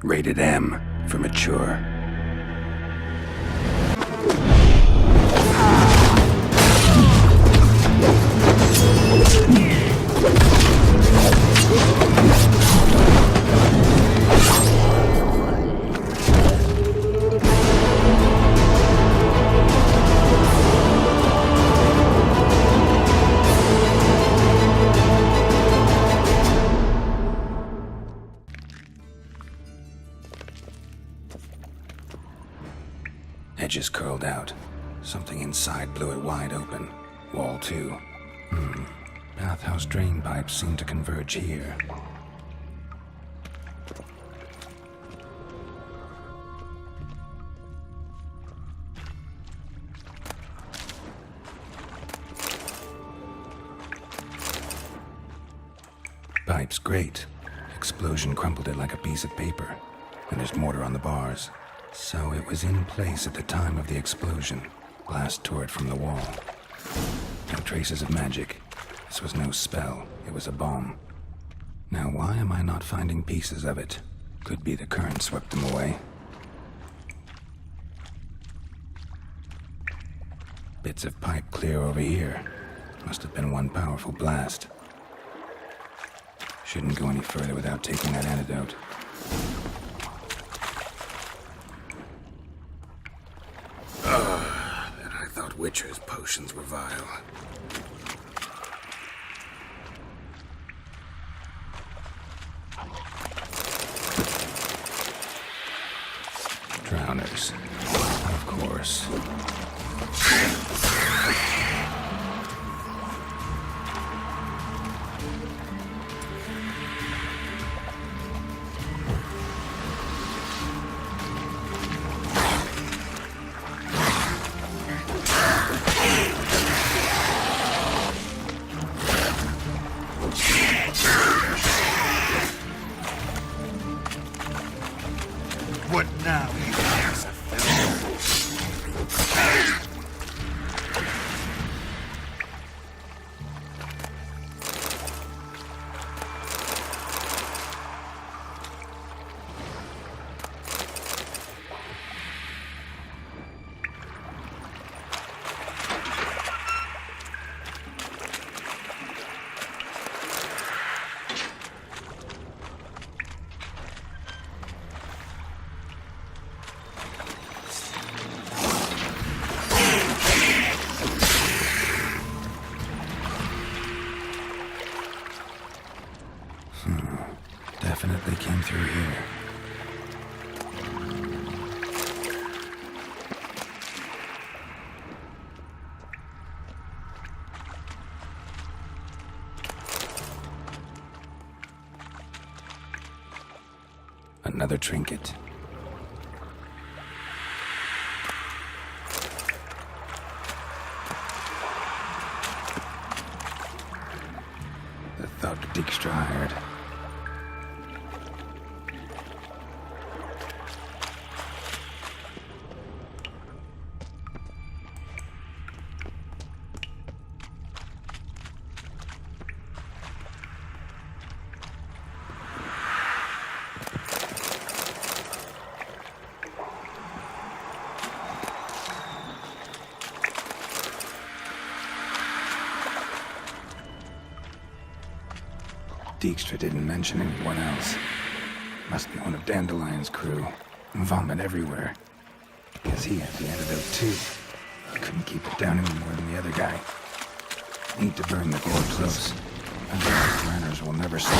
Rated M for mature. Edges curled out. Something inside blew it wide open. Wall 2. Bathhouse drain pipes seem to converge here. Pipes, great. Explosion crumpled it like a piece of paper. And there's mortar on the bars. So it was in place at the time of the explosion. Blast tore it from the wall. No traces of magic. This was no spell. It was a bomb. Now why am I not finding pieces of it? Could be the current swept them away. Bits of pipe clear over here. Must have been one powerful blast. Shouldn't go any further without taking that antidote. And I thought Witcher's potions were vile. Drowners. Of course. What now? Definitely came through here. Another trinket. The thug Dijkstra hired. Dijkstra didn't mention anyone else. Must be one of Dandelion's crew. Vomit everywhere. Guess he had the antidote too. Couldn't keep it down any more than the other guy. Need to burn the core close. Otherwise, runners will never stop.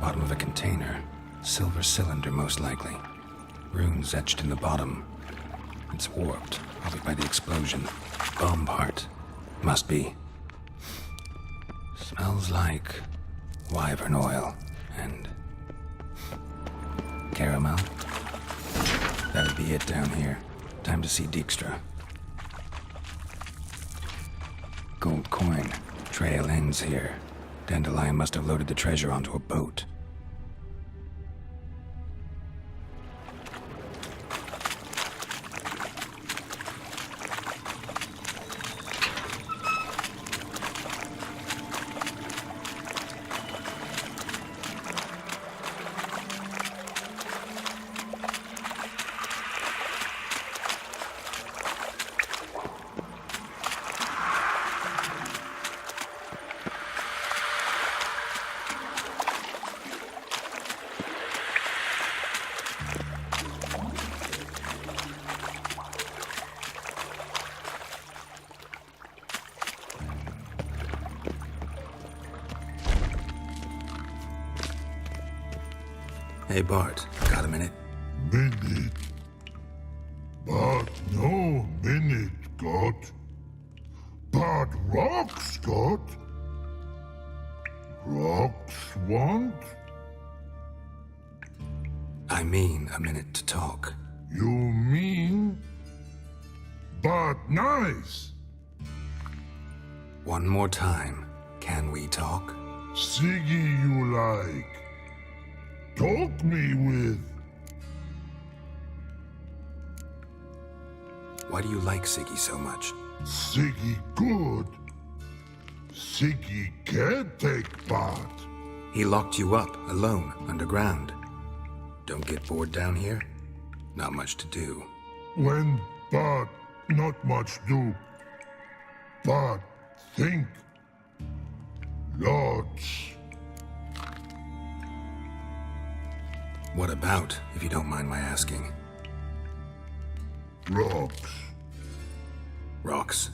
Bottom of a container. Silver cylinder, most likely. Runes etched in the bottom. It's warped, probably by the explosion. Bomb part. Must be. Smells like wyvern oil and caramel. That'd be it down here. Time to see Dijkstra. Gold coin. Trail ends here. Dandelion must have loaded the treasure onto a boat. Hey Bart, got a minute? Minute. But no minute got. But rocks got. Rocks want? I mean a minute to talk. You mean? But nice. One more time. Can we talk? Siggy you like. Talk me with. Why do you like Siggy so much? Siggy good. Siggy can't take part. He locked you up, alone, underground. Don't get bored down here? Not much to do. When but not much do. But think. Lots. What about, if you don't mind my asking? Rocks. Rocks?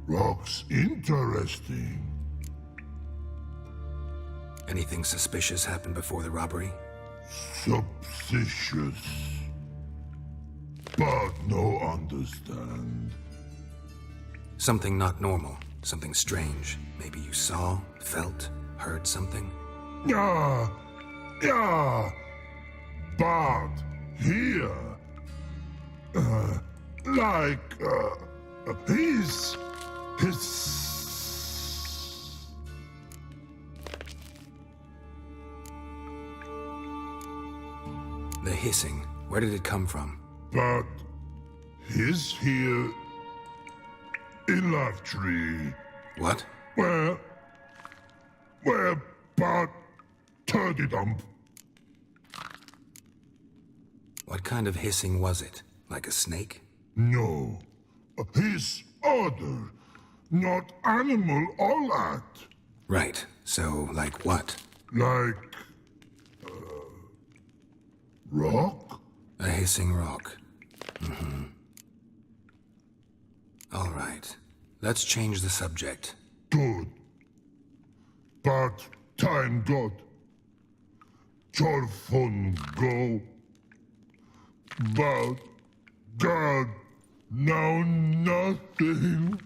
Rocks interesting. Anything suspicious happened before the robbery? Suspicious. But no understand. Something not normal, something strange. Maybe you saw, felt, heard something? Yeah. But here, his. The hissing, where did it come from? But his here in Love Tree. What? Where but turdy dump. What kind of hissing was it? Like a snake? No. His other. Not animal all that. Right, so like what? Like, rock? A hissing rock. All right, let's change the subject. Good. But time got. Torfun go. But God, now nothing.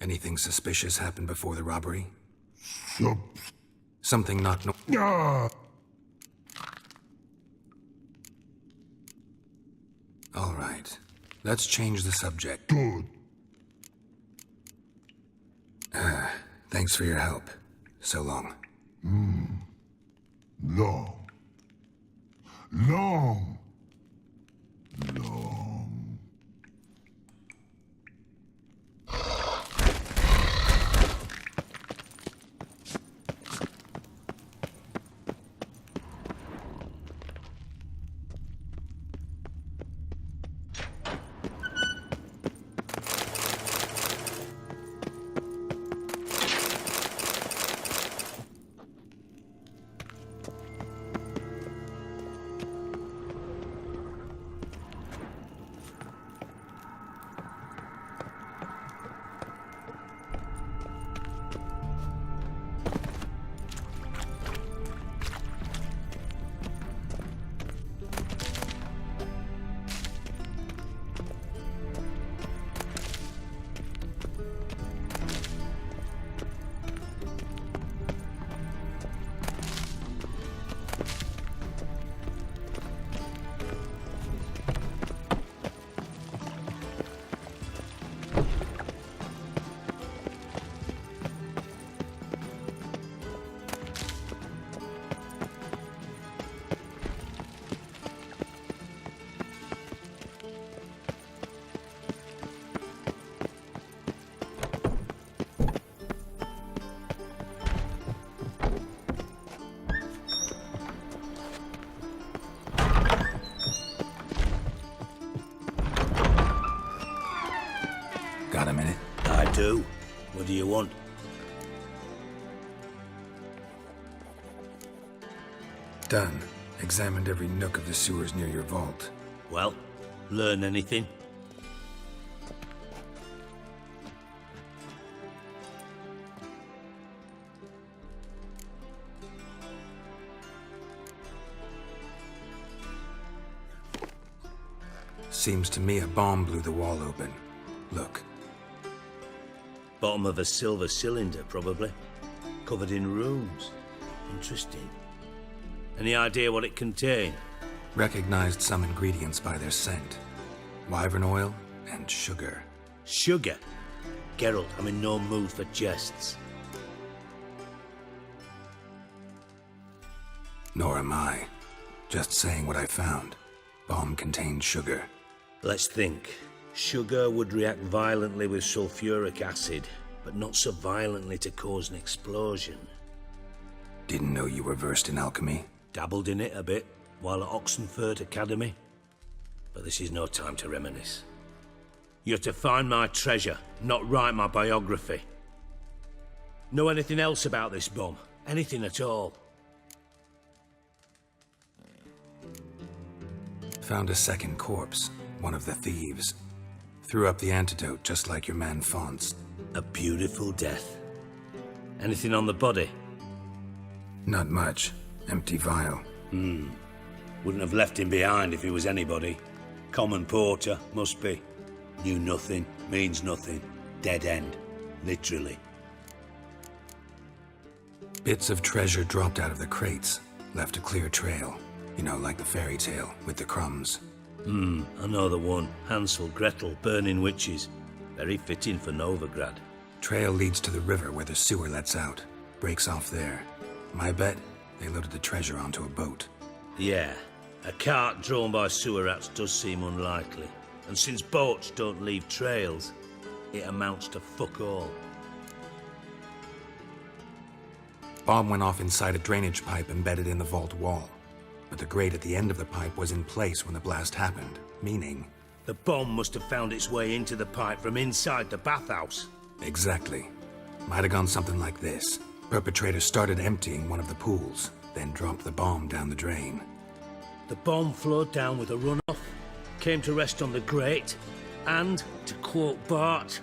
Anything suspicious happened before the robbery? Sup. Something not no- Ah. All right, let's change the subject. Good. Thanks for your help. So long. Long. Long. do. What do you want? Done. Examined every nook of the sewers near your vault. Well, learn anything? Seems to me a bomb blew the wall open. Look. Bottom of a silver cylinder, probably. Covered in runes. Interesting. Any idea what it contained? Recognized some ingredients by their scent. Wyvern oil and sugar. Sugar? Geralt, I'm in no mood for jests. Nor am I. Just saying what I found. Bomb contained sugar. Let's think. Sugar would react violently with sulfuric acid, but not so violently to cause an explosion. Didn't know you were versed in alchemy. Dabbled in it a bit while at Oxenford Academy. But this is no time to reminisce. You're to find my treasure, not write my biography. Know anything else about this bomb? Anything at all? Found a second corpse, one of the thieves. Threw up the antidote just like your man Fonts. A beautiful death. Anything on the body? Not much. Empty vial. Wouldn't have left him behind if he was anybody. Common porter, must be. Knew nothing, means nothing. Dead end. Literally. Bits of treasure dropped out of the crates. Left a clear trail. You know, like the fairy tale, with the crumbs. I know the one. Hansel, Gretel, burning witches. Very fitting for Novigrad. Trail leads to the river where the sewer lets out. Breaks off there. My bet, they loaded the treasure onto a boat. Yeah. A cart drawn by sewer rats does seem unlikely. And since boats don't leave trails, it amounts to fuck all. Bomb went off inside a drainage pipe embedded in the vault wall. But the grate at the end of the pipe was in place when the blast happened, meaning... The bomb must have found its way into the pipe from inside the bathhouse. Exactly. Might have gone something like this. Perpetrator started emptying one of the pools, then dropped the bomb down the drain. The bomb flowed down with a runoff, came to rest on the grate, and, to quote Bart,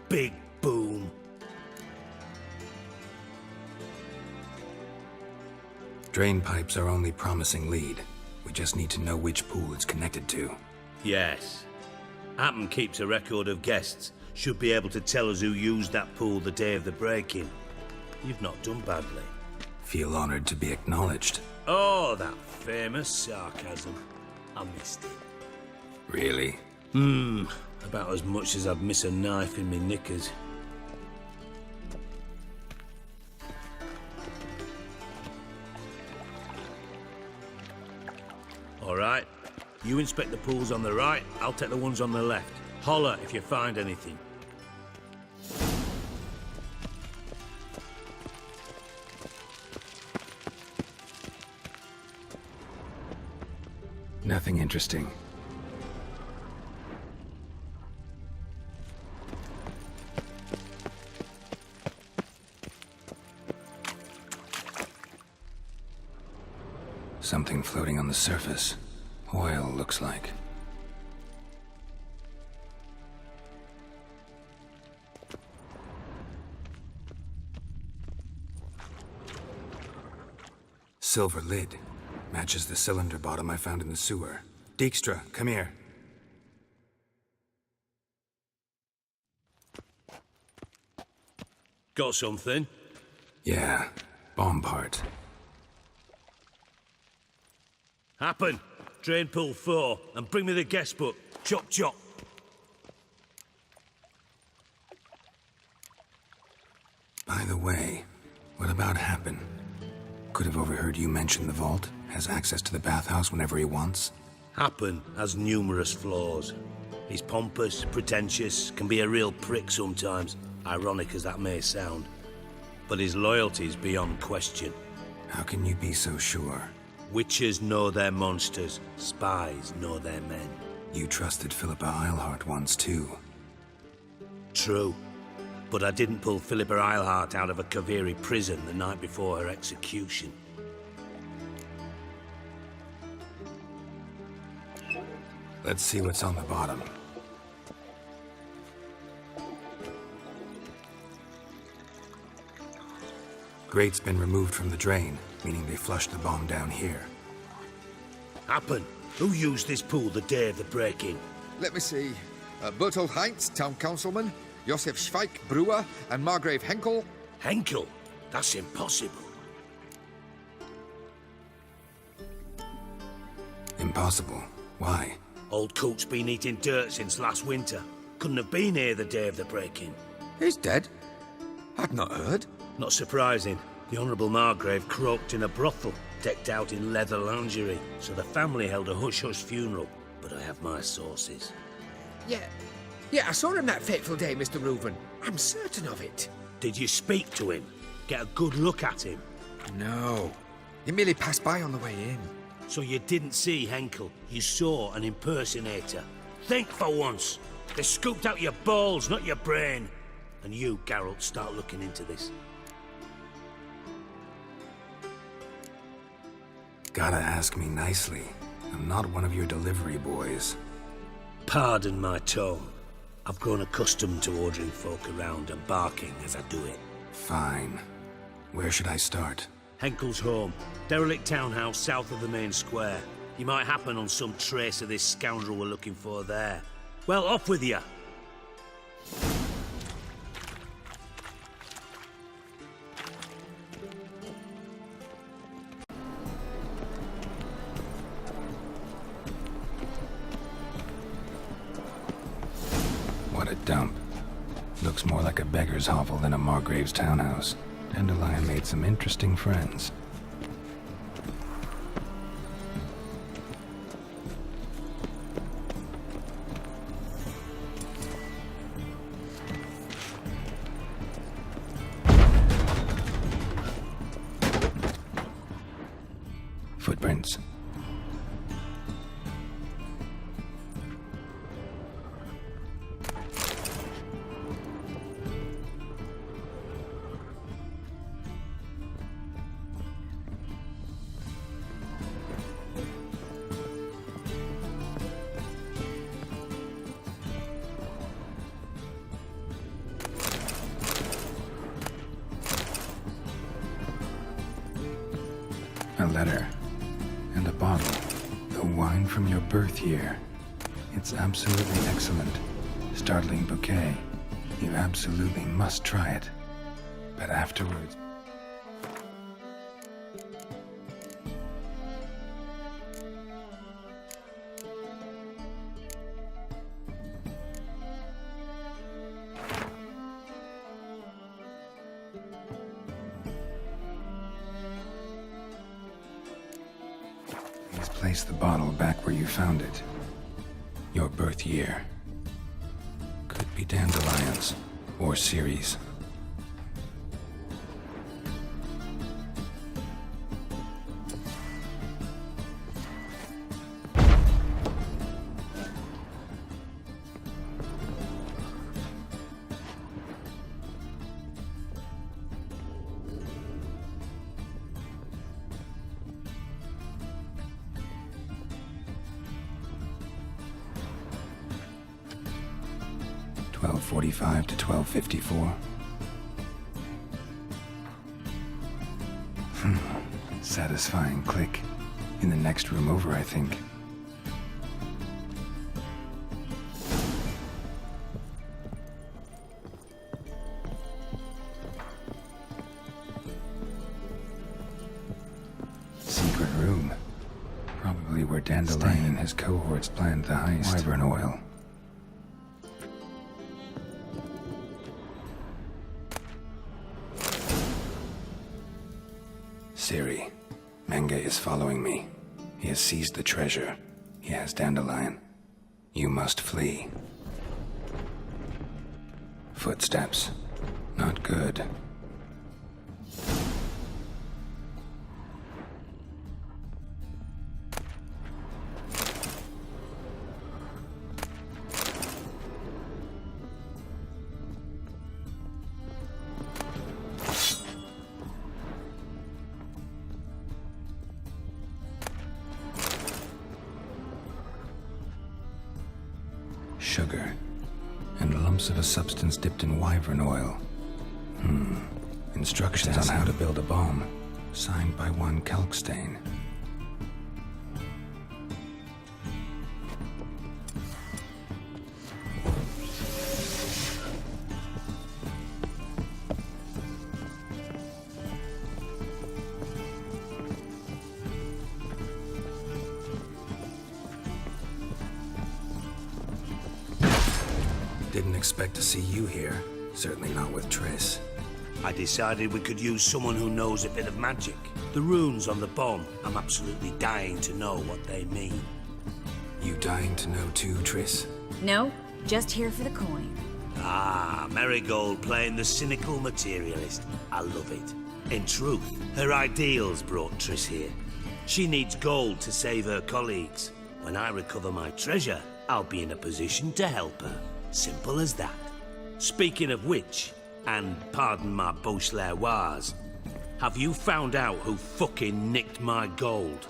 big boom. Drain pipes are only promising lead. We just need to know which pool it's connected to. Yes. Appen keeps a record of guests. Should be able to tell us who used that pool the day of the break-in. You've not done badly. Feel honored to be acknowledged. Oh, that famous sarcasm. I missed it. Really? About as much as I'd miss a knife in me knickers. All right. You inspect the pools on the right, I'll take the ones on the left. Holler if you find anything. Nothing interesting. Something floating on the surface. Oil, looks like. Silver lid. Matches the cylinder bottom I found in the sewer. Dijkstra, come here. Got something? Yeah, bomb part. Happen. Drain pool 4, and bring me the guest book. Chop, chop. By the way, what about Happen? Could have overheard you mention the vault. Has access to the bathhouse whenever he wants. Happen has numerous flaws. He's pompous, pretentious, can be a real prick sometimes, ironic as that may sound. But his loyalty's beyond question. How can you be so sure? Witches know their monsters, spies know their men. You trusted Philippa Eilhart once too. True, but I didn't pull Philippa Eilhart out of a Kaviri prison the night before her execution. Let's see what's on the bottom. Grate's been removed from the drain, meaning they flushed the bomb down here. Happen. Who used this pool the day of the break-in? Let me see. Bertolt Heinz, town councilman, Josef Schweik, brewer, and Margrave Henkel. Henkel? That's impossible. Impossible. Why? Old Coot's been eating dirt since last winter. Couldn't have been here the day of the break-in. He's dead? I'd not heard. Not surprising. The Honourable Margrave croaked in a brothel, decked out in leather lingerie, so the family held a hush-hush funeral. But I have my sources. Yeah, I saw him that fateful day, Mr. Reuven. I'm certain of it. Did you speak to him? Get a good look at him? No. He merely passed by on the way in. So you didn't see Henkel, you saw an impersonator. Think for once. They scooped out your balls, not your brain. And you, Geralt, start looking into this. Gotta ask me nicely. I'm not one of your delivery boys. Pardon my tone. I've grown accustomed to ordering folk around and barking as I do it. Fine. Where should I start? Henkel's home. Derelict townhouse south of the main square. You might happen on some trace of this scoundrel we're looking for there. Well, off with you. What a dump. Looks more like a beggar's hovel than a Margrave's townhouse. Dandelion made some interesting friends. Footprints. A letter. And a bottle. The wine from your birth year. It's absolutely excellent. Startling bouquet. You absolutely must try it. But afterwards... Please place the bottle back where you found it. Your birth year. Could be Dandelions or Ceres. .45 to 12:54. Satisfying click. In the next room over, I think. Secret room. Probably where Dandelion and his cohorts planned the heist. Wyvern oil. Ciri, Menge is following me. He has seized the treasure. He has Dandelion. You must flee. Footsteps. Not good. sugar, and lumps of a substance dipped in wyvern oil. Instructions on how to build a bomb, signed by one Kalkstain. Didn't expect to see you here. Certainly not with Triss. I decided we could use someone who knows a bit of magic. The runes on the bomb, I'm absolutely dying to know what they mean. You dying to know too, Triss? No, just here for the coin. Ah, Marigold playing the cynical materialist. I love it. In truth, her ideals brought Triss here. She needs gold to save her colleagues. When I recover my treasure, I'll be in a position to help her. Simple as that. Speaking of which, and pardon my Beauclervois, have you found out who fucking nicked my gold?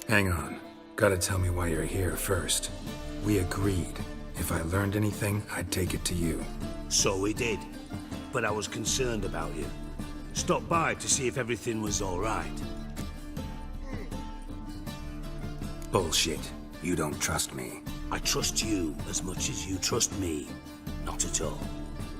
Hang on. Gotta tell me why you're here first. We agreed. If I learned anything, I'd take it to you. So we did. But I was concerned about you. Stopped by to see if everything was all right. Bullshit. You don't trust me. I trust you as much as you trust me. Not at all.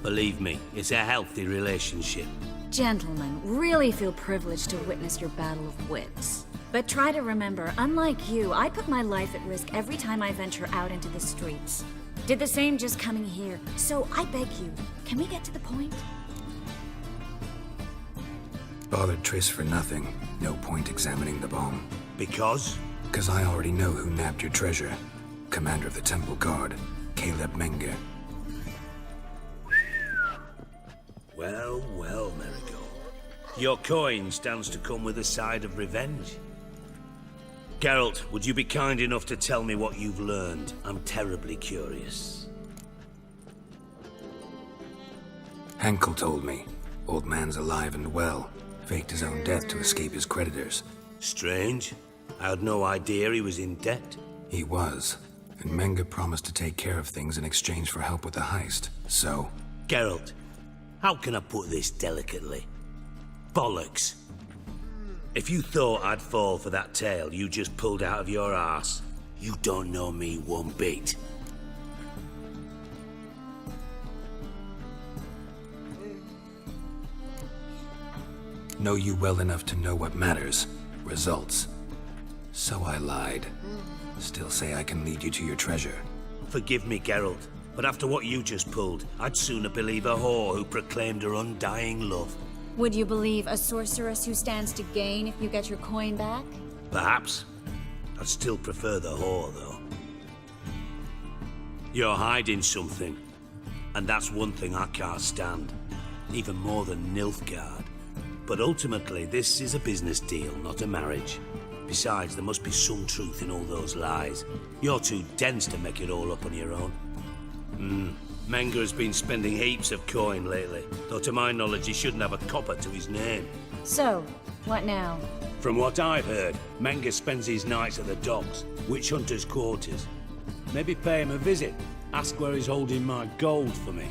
Believe me, it's a healthy relationship. Gentlemen, really feel privileged to witness your battle of wits. But try to remember, unlike you, I put my life at risk every time I venture out into the streets. Did the same just coming here. So I beg you, can we get to the point? Bothered Triss for nothing. No point examining the bomb. Because? Because I already know who nabbed your treasure. Commander of the Temple Guard, Caleb Menger. Well, well, Marigold. Your coin stands to come with a side of revenge. Geralt, would you be kind enough to tell me what you've learned? I'm terribly curious. Henkel told me. Old man's alive and well. Faked his own death to escape his creditors. Strange. I had no idea he was in debt. He was. And Menger promised to take care of things in exchange for help with the heist. So... Geralt, how can I put this delicately? Bollocks. If you thought I'd fall for that tale you just pulled out of your arse, you don't know me one bit. Know you well enough to know what matters. Results. So I lied. Still say I can lead you to your treasure. Forgive me, Geralt, but after what you just pulled, I'd sooner believe a whore who proclaimed her undying love. Would you believe a sorceress who stands to gain if you get your coin back? Perhaps. I'd still prefer the whore, though. You're hiding something, and that's one thing I can't stand. Even more than Nilfgaard. But ultimately, this is a business deal, not a marriage. Besides, there must be some truth in all those lies. You're too dense to make it all up on your own. Menger has been spending heaps of coin lately, though to my knowledge he shouldn't have a copper to his name. So, what now? From what I've heard, Menger spends his nights at the docks, witch hunters' quarters. Maybe pay him a visit, ask where he's holding my gold for me.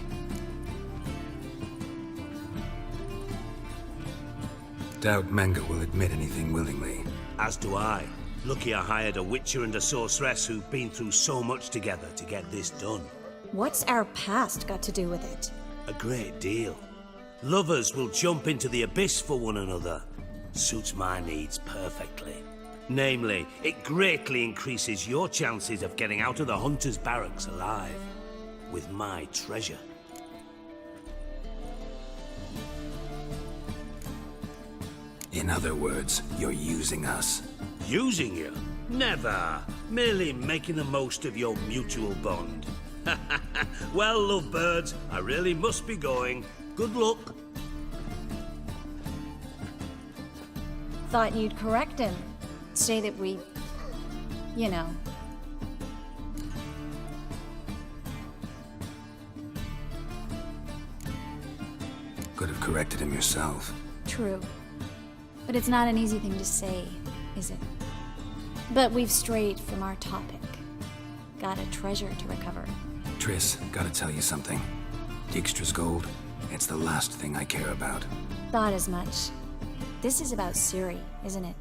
Doubt Menger will admit anything willingly. As do I. Lucky I hired a witcher and a sorceress who've been through so much together to get this done. What's our past got to do with it? A great deal. Lovers will jump into the abyss for one another. Suits my needs perfectly. Namely, it greatly increases your chances of getting out of the hunter's barracks alive. With my treasure. In other words, you're using us. Using you? Never. Merely making the most of your mutual bond. Well, lovebirds, I really must be going. Good luck. Thought you'd correct him. Say that we... you know. Could have corrected him yourself. True. But it's not an easy thing to say, is it? But we've strayed from our topic. Got a treasure to recover. Triss, gotta tell you something. Dijkstra's gold, it's the last thing I care about. Thought as much. This is about Ciri, isn't it?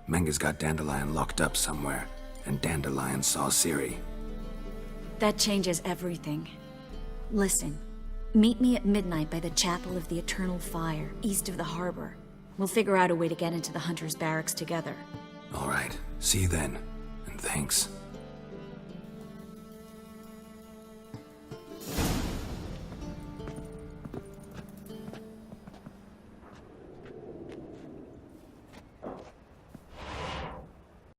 Menga's got Dandelion locked up somewhere, and Dandelion saw Ciri. That changes everything. Listen, meet me at midnight by the Chapel of the Eternal Fire, east of the harbor. We'll figure out a way to get into the Hunter's barracks together. All right, see you then, and thanks.